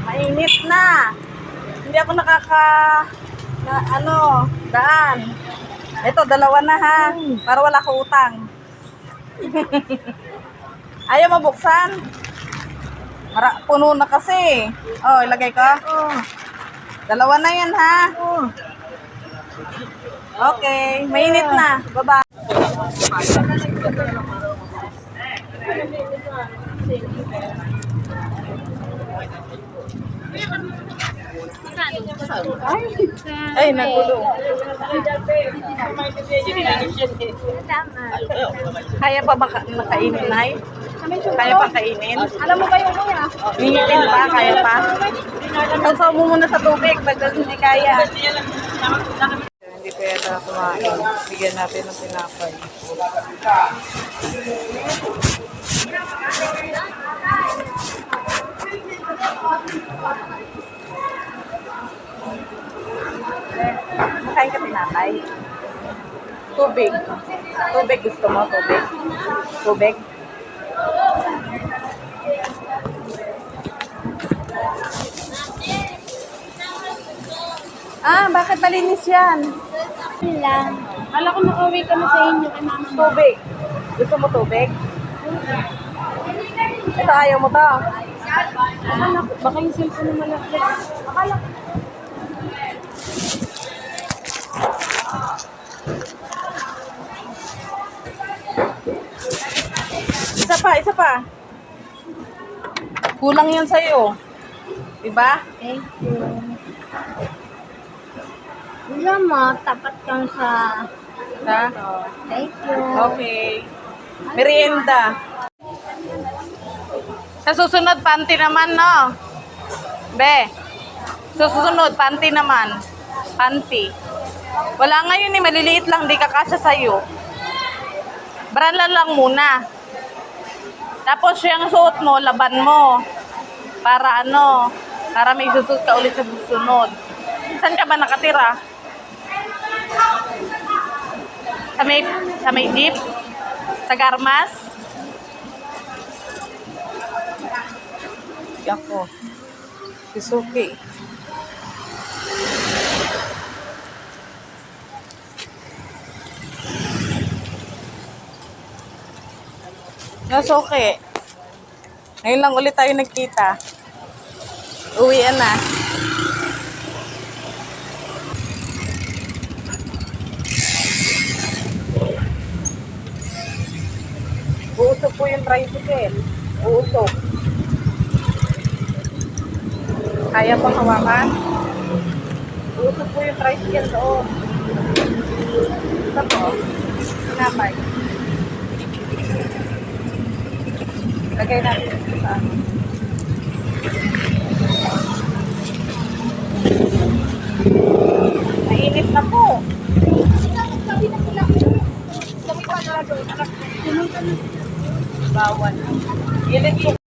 Mainit na. Hindi ako daan. Ito, dalawa na ha. Para wala ko utang. Ayaw mabuksan? Puno na kasi. Oh, ilagay ko. Dalawa na yan ha. Okay, mainit na. Baba. Ay, nagulong. Kaya pa makainin, Nay? Kaya pa kainin? Alam mo ba yung kuya? Hingitin pa? Kaya pa? Sausaw mo muna sa tubig pag hindi kaya. Hindi pa yata kumain. Bigyan natin ng tinapay. Makain ka tinapay? Tubig. Tubig gusto mo? Tubig? Tubig? Bakit malinis yan? Lang. Kala ko makauwi ka na sa inyo kay mama mo. Tubig. Gusto mo tubig? Ito, ayaw mo to. Akala ko, baka yung cellphone na malaki. Akala ko. Isa pa. Kulang yan sa'yo. Diba? Thank you. Wala mo, tapat kang sa... Ha? Thank you. Okay. Merienda. Sa susunod, panty naman, no? Be. Sa susunod, panty naman. Panty. Wala ngayon eh, maliliit lang, di kakasya sa'yo. Bralan lang muna. Tapos yung suot mo, laban mo. Para para may susunod ka ulit sa susunod. Saan ka ba nakatira? Sa may jeep? Sa Garmas? Ako. Suzuki. That's okay. Ngayon lang ulit tayo nagkita. Uwian na. Uusok po yung tricycle. Uusok. Kaya pang hawakan? Uusok po yung tricycle doon. Ito po. Sinapay. Lagay natin sa mainit na po. Bawal. Init po.